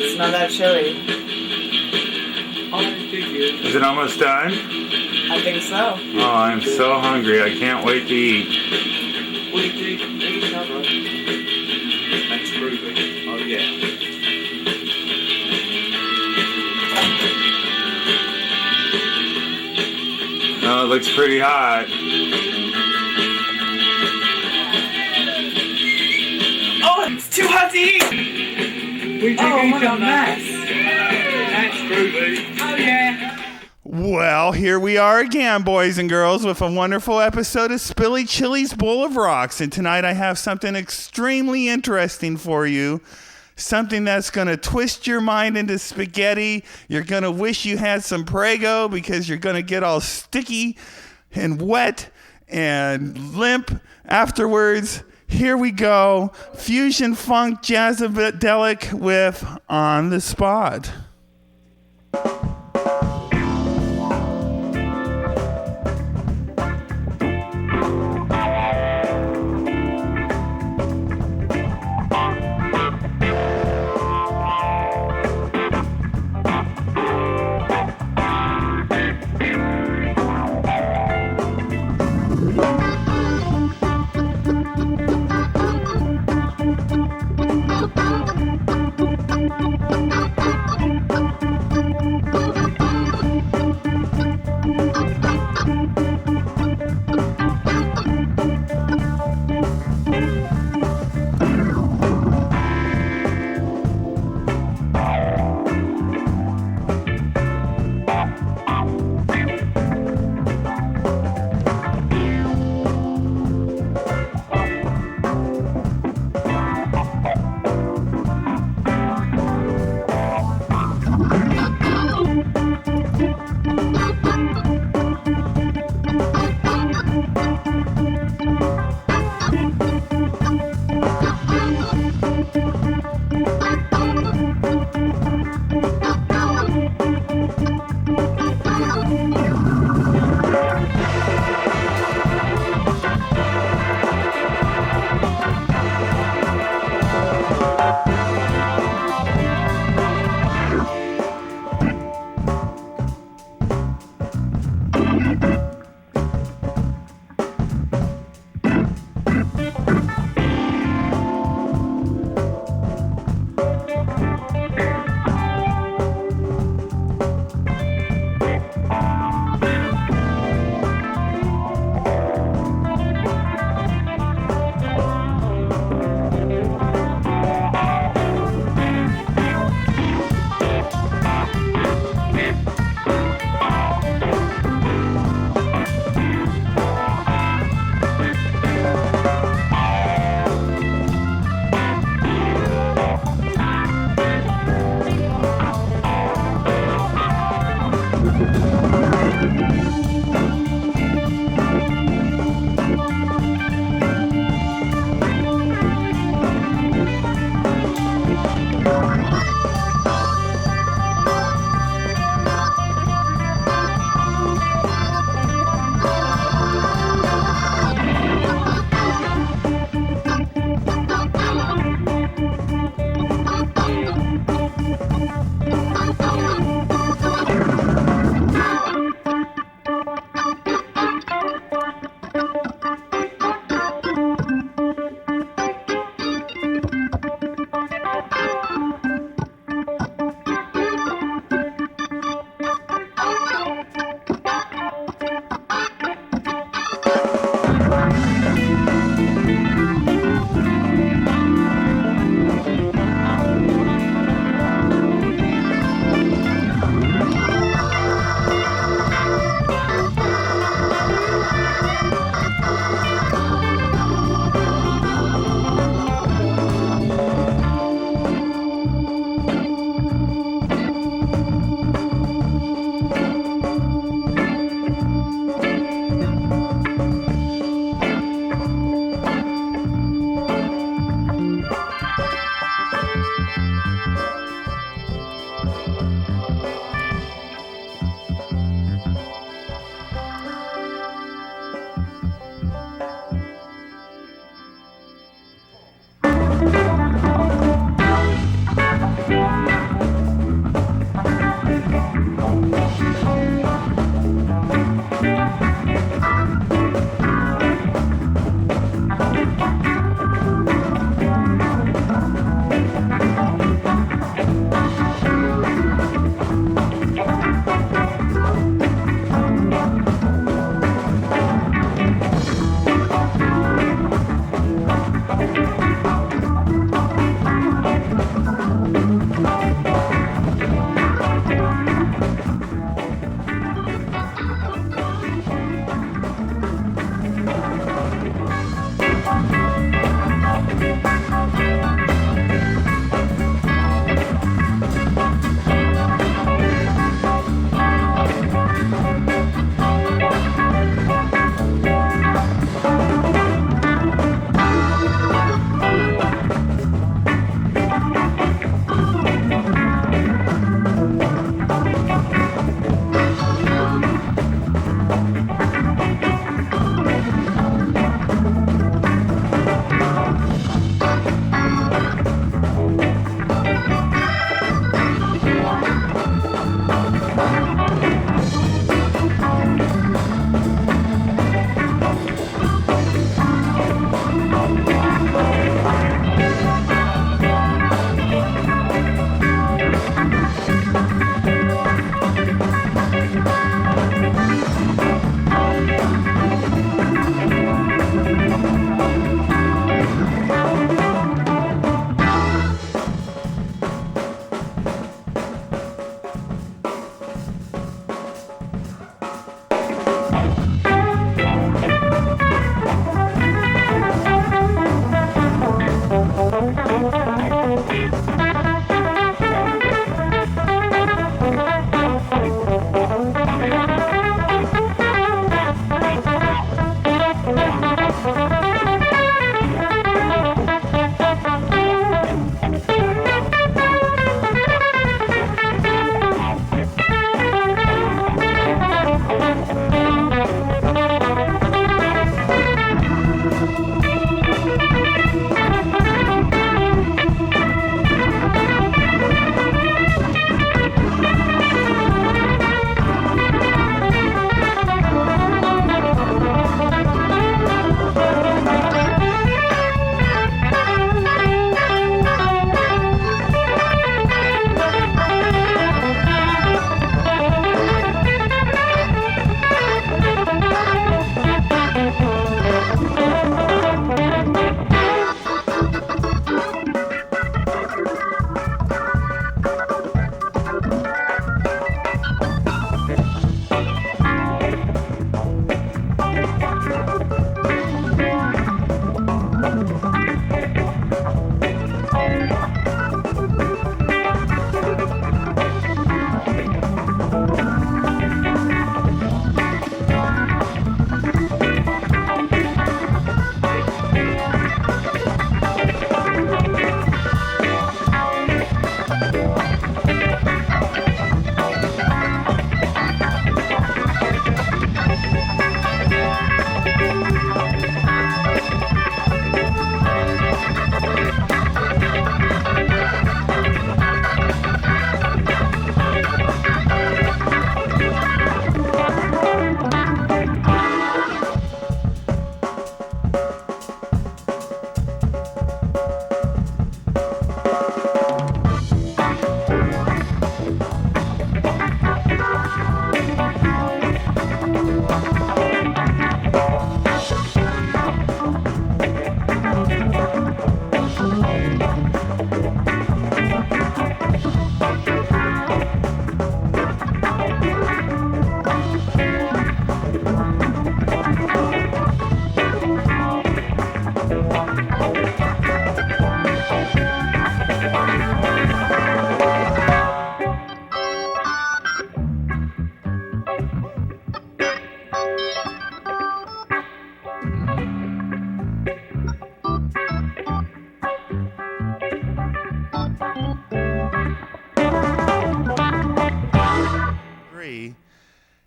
It's not that chilly. Is it almost done? I think so. Oh, I'm so hungry. I can't wait to eat. What did you eat another? Thanks, Ruby. Oh, yeah. Oh, it looks pretty hot. Oh, it's too hot to eat! Oh, what a mess. Thanks, Ruby. Oh, yeah. Well, here we are again, boys and girls, with a wonderful episode of Spilly Chile's Bowl of Rocks. And tonight I have something extremely interesting for you. Something that's going to twist your mind into spaghetti. You're going to wish you had some Prego because you're going to get all sticky and wet and limp afterwards. Here we go. Fusion Funk Jazzadelic with On the Spot.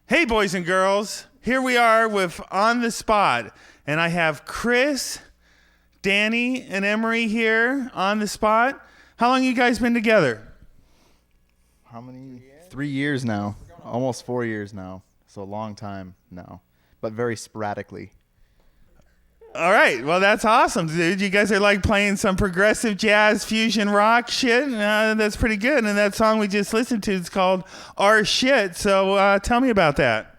Hey, boys and girls. Here we are with On the Spot. And I have Chris, Danny, and Emery here on the spot. How long you guys been together? How many? 3 years now. Almost 4 years now. So a long time now. But very sporadically. All right. Well, that's awesome, dude. You guys are like playing some progressive jazz fusion rock shit. That's pretty good. And that song we just listened to is called Our Shit. So tell me about that.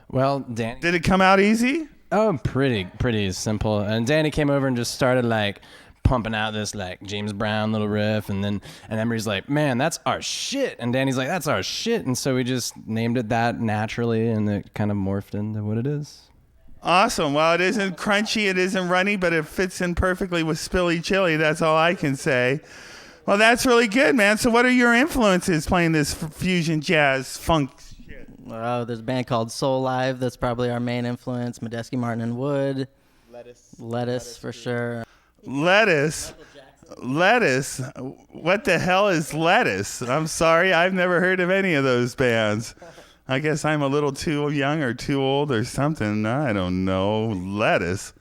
Well, Danny. Did it come out easy? Oh, pretty simple. And Danny came over and just started like pumping out this like James Brown little riff, and Emery's like, "Man, that's our shit." And Danny's like, "That's our shit." And so we just named it that naturally, and it kind of morphed into what it is. Awesome. Well, it isn't crunchy, it isn't runny, but it fits in perfectly with Spilly Chile. That's all I can say. Well, that's really good, man. So what are your influences playing this fusion jazz funk shit? There's a band called Soul Live. That's probably our main influence. Medeski, Martin, and Wood. Lettuce for sure. Lettuce? What the hell is Lettuce? I'm sorry. I've never heard of any of those bands. I guess I'm a little too young or too old or something. I don't know. Lettuce.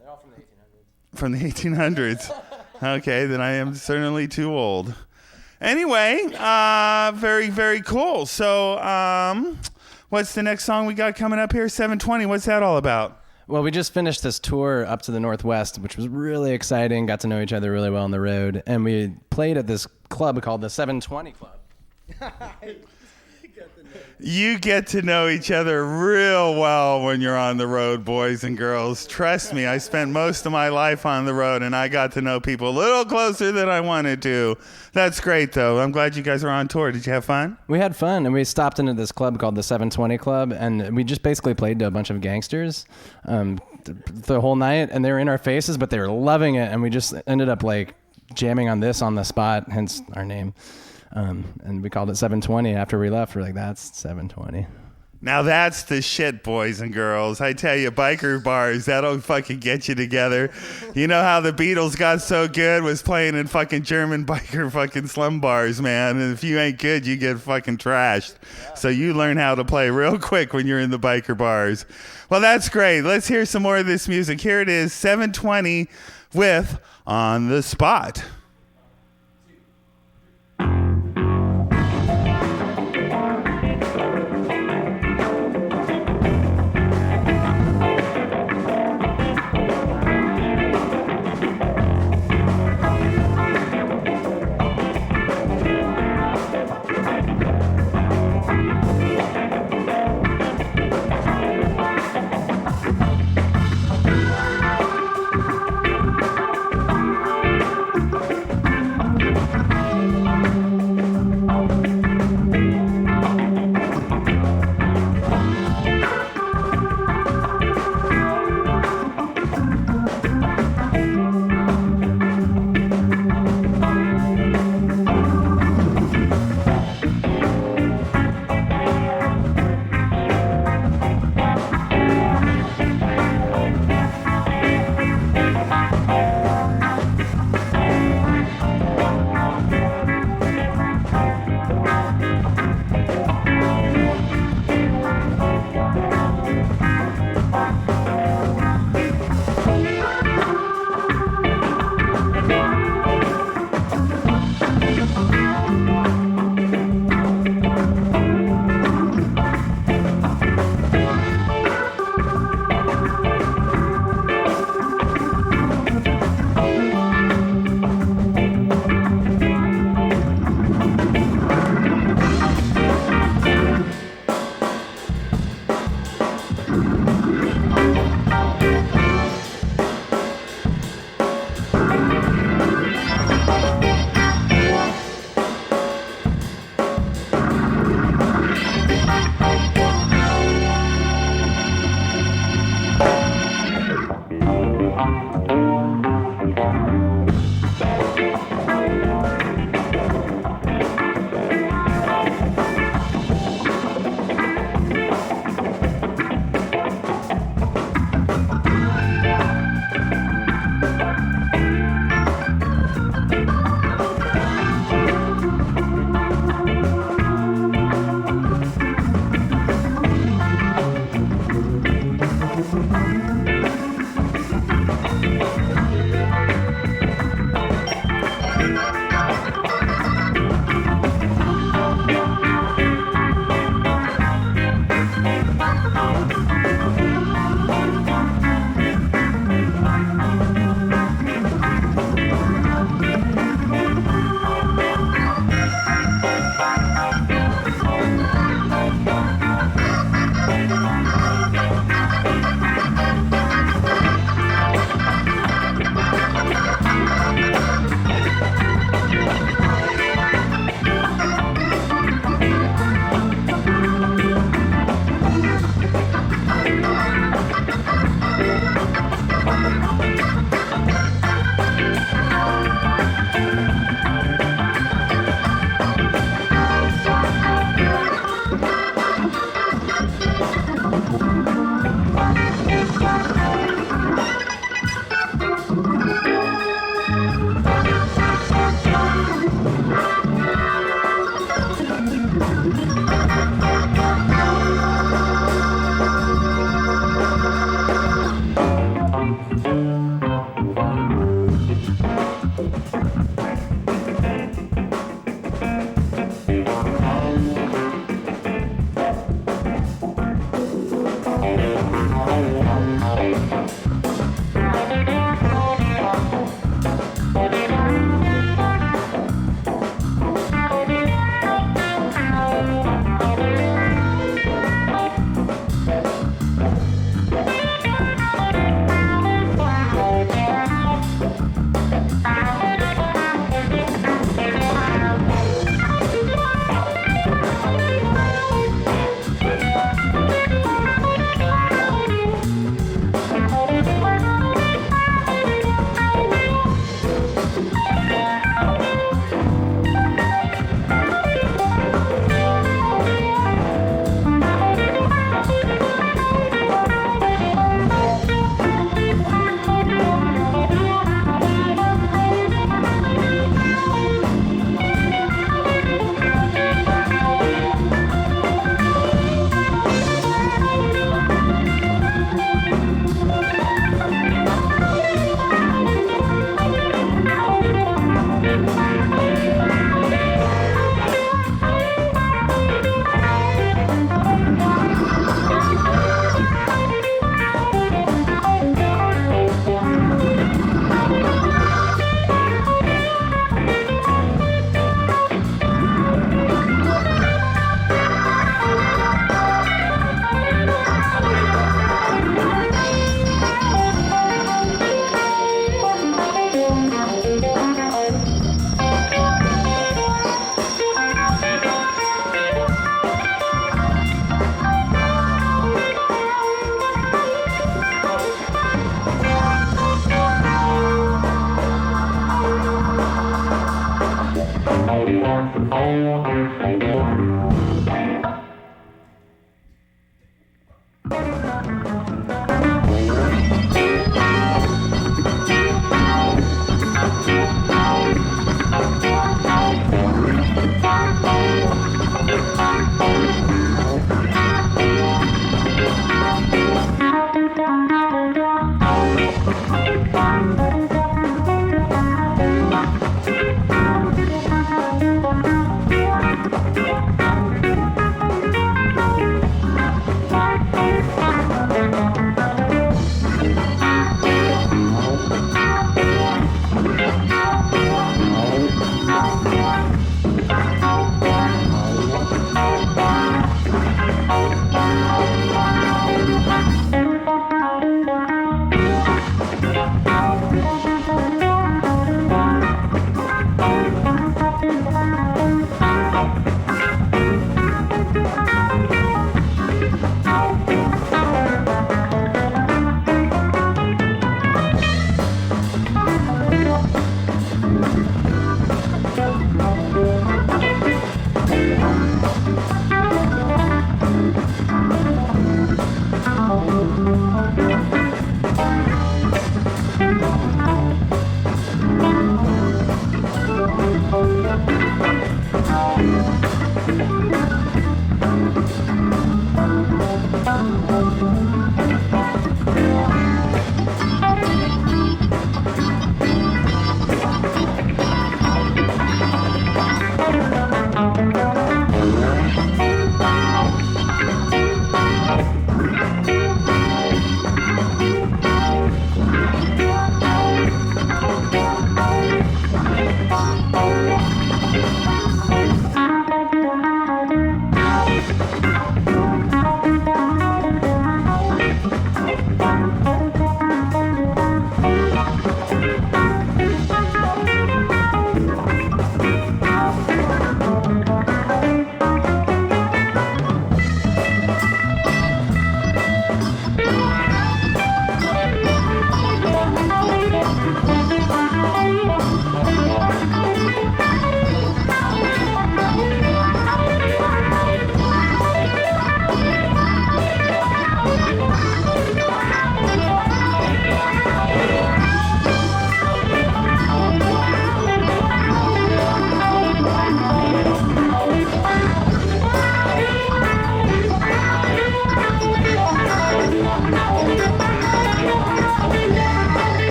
They're all from the 1800s. From the 1800s. Okay, then I am certainly too old. Anyway, very, very cool. So what's the next song we got coming up here? 720. What's that all about? Well, we just finished this tour up to the Northwest, which was really exciting. Got to know each other really well on the road. And we played at this club called the 720 Club. You get to know each other real well when you're on the road, boys and girls. Trust me, I spent most of my life on the road, and I got to know people a little closer than I wanted to. That's great, though. I'm glad you guys were on tour. Did you have fun? We had fun, and we stopped into this club called the 720 Club, and we just basically played to a bunch of gangsters the whole night, and they were in our faces, but they were loving it, and we just ended up like jamming on this on the spot, hence our name. And we called it 720 after we left. We're like, that's 720. Now that's the shit, boys and girls. I tell you, biker bars, that'll fucking get you together. You know how the Beatles got so good was playing in fucking German biker fucking slum bars, man. And if you ain't good, you get fucking trashed. So you learn how to play real quick when you're in the biker bars. Well, that's great. Let's hear some more of this music. Here it is, 720 with On the Spot.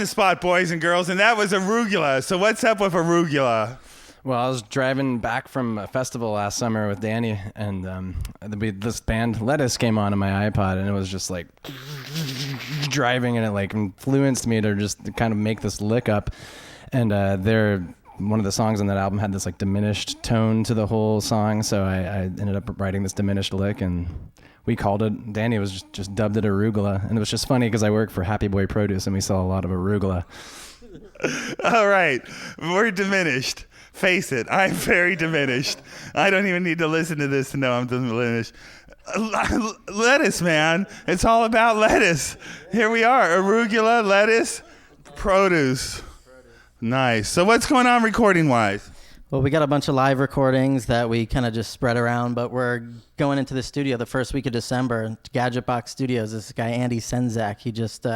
the spot, boys and girls, and that was Arugula. So what's up with Arugula? Well, I was driving back from a festival last summer with Danny, and this band Lettuce came on my iPod, and it was just like driving, and it like influenced me to just kind of make this lick up. And one of the songs on that album had this like diminished tone to the whole song, so I ended up writing this diminished lick, and we called it. Danny was just dubbed it Arugula, and it was just funny because I work for Happy Boy Produce, and we sell a lot of arugula. All right, we're diminished. Face it, I'm very diminished. I don't even need to listen to this to know I'm diminished. Lettuce, man. It's all about lettuce. Here we are. Arugula, lettuce, produce. Nice. So what's going on recording-wise? Well, we got a bunch of live recordings that we kind of just spread around, but we're going into the studio the first week of December. Gadget Box Studios, this guy Andy Senzak, he just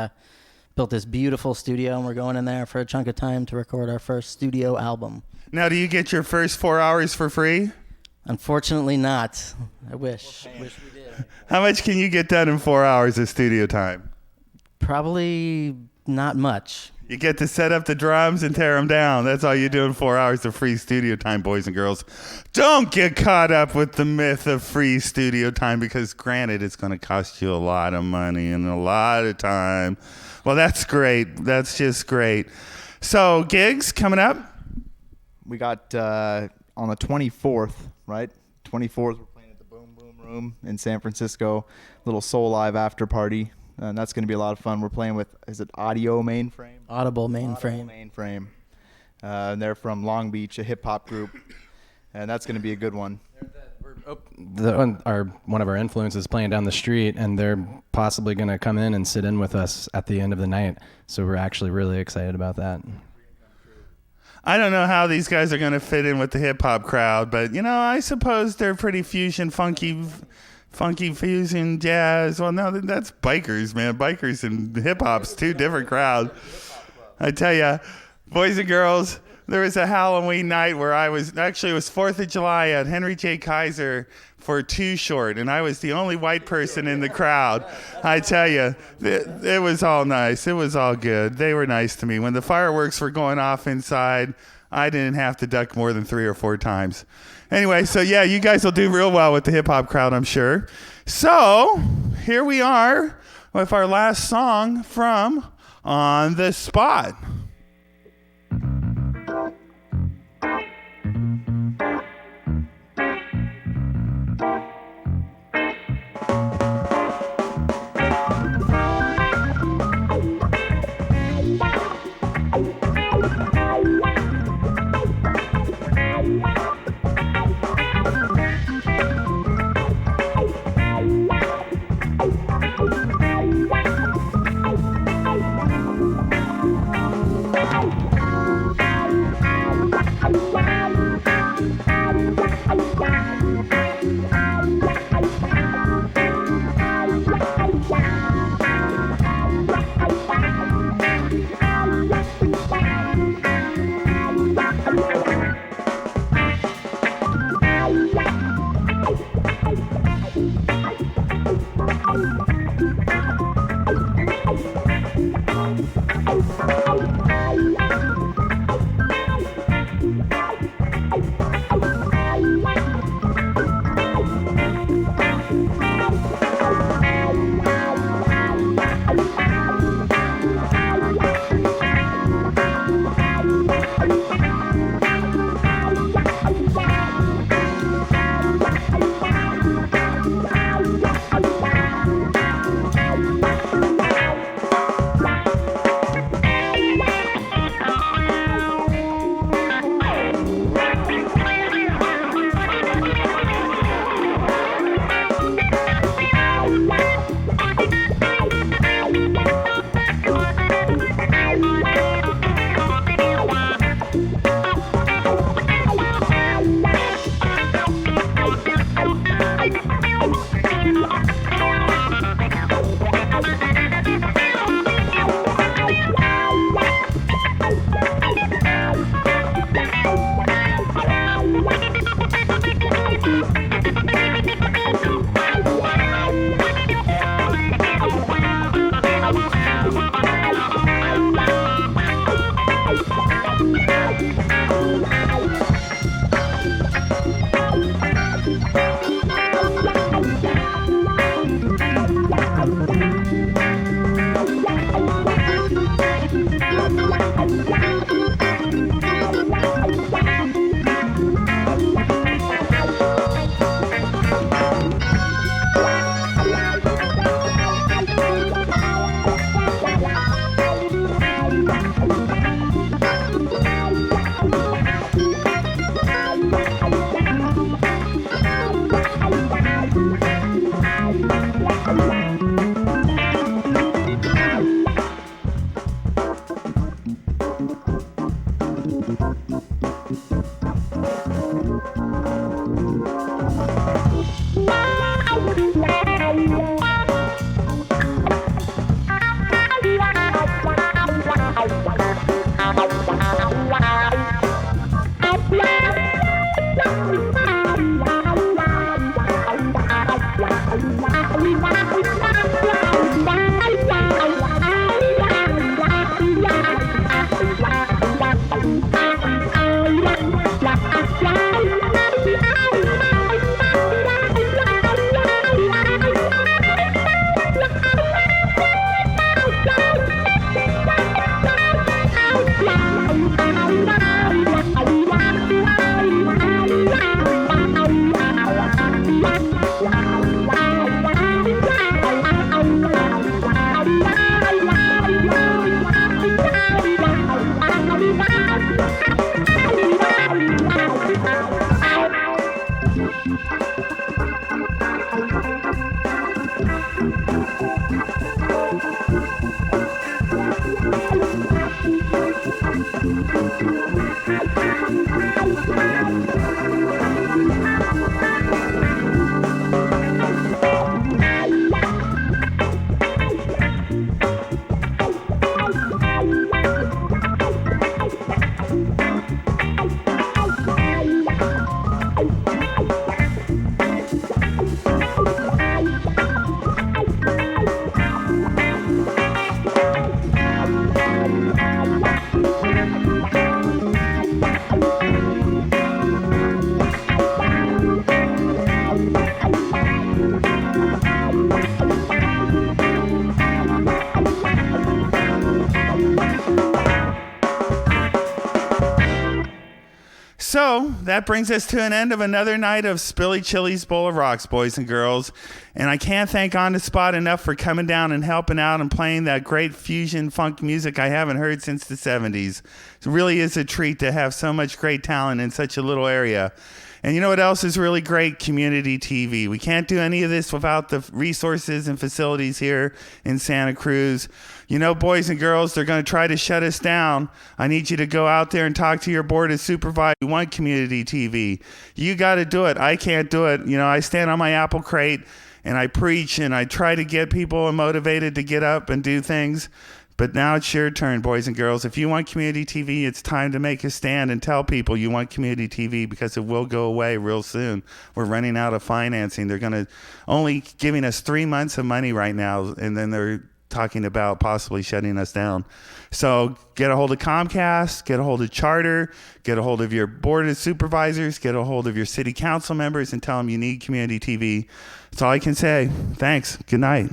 built this beautiful studio, and we're going in there for a chunk of time to record our first studio album. Now, do you get your first 4 hours for free? Unfortunately not. I wish. Wish we did. How much can you get done in 4 hours of studio time? Probably not much. You get to set up the drums and tear them down. That's all you do in 4 hours of free studio time, boys and girls. Don't get caught up with the myth of free studio time because, granted, it's going to cost you a lot of money and a lot of time. Well, that's great. That's just great. So, gigs coming up? We got on the 24th, right? 24th, we're playing at the Boom Boom Room in San Francisco. Little Soul Live after party. And that's going to be a lot of fun. We're playing with, is it Audio Mainframe? Audible Mainframe. Mainframe. And they're from Long Beach, a hip-hop group. And that's going to be a good one. One of our influences playing down the street, and they're possibly going to come in and sit in with us at the end of the night. So we're actually really excited about that. I don't know how these guys are going to fit in with the hip-hop crowd, but, I suppose they're pretty fusion, funky fusion, jazz. Well, no, that's bikers, man. Bikers and hip-hop's two different crowds. I tell you, boys and girls, there was a Halloween night where it was 4th of July at Henry J. Kaiser for Too Short, and I was the only white person in the crowd. I tell you, it was all nice. It was all good. They were nice to me. When the fireworks were going off inside, I didn't have to duck more than 3 or 4 times. Anyway, so yeah, you guys will do real well with the hip-hop crowd, I'm sure. So, here we are with our last song from On the Spot. So that brings us to an end of another night of Spilly Chile's Bowl of Rocks, boys and girls. And I can't thank On The Spot enough for coming down and helping out and playing that great fusion funk music I haven't heard since the 70s. It really is a treat to have so much great talent in such a little area. And you know what else is really great? Community TV. We can't do any of this without the resources and facilities here in Santa Cruz. You know, boys and girls, they're going to try to shut us down. I need you to go out there and talk to your board of supervisors. We want community TV. You got to do it. I can't do it. You know, I stand on my apple crate and I preach and I try to get people motivated to get up and do things. But now it's your turn, boys and girls. If you want community TV, it's time to make a stand and tell people you want community TV, because it will go away real soon. We're running out of financing. They're going to only giving us 3 months of money right now, and then they're talking about possibly shutting us down. So get a hold of Comcast, get a hold of Charter, get a hold of your board of supervisors, get a hold of your city council members, and tell them you need community TV. That's all I can say. Thanks. Good night.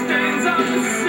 Stains on the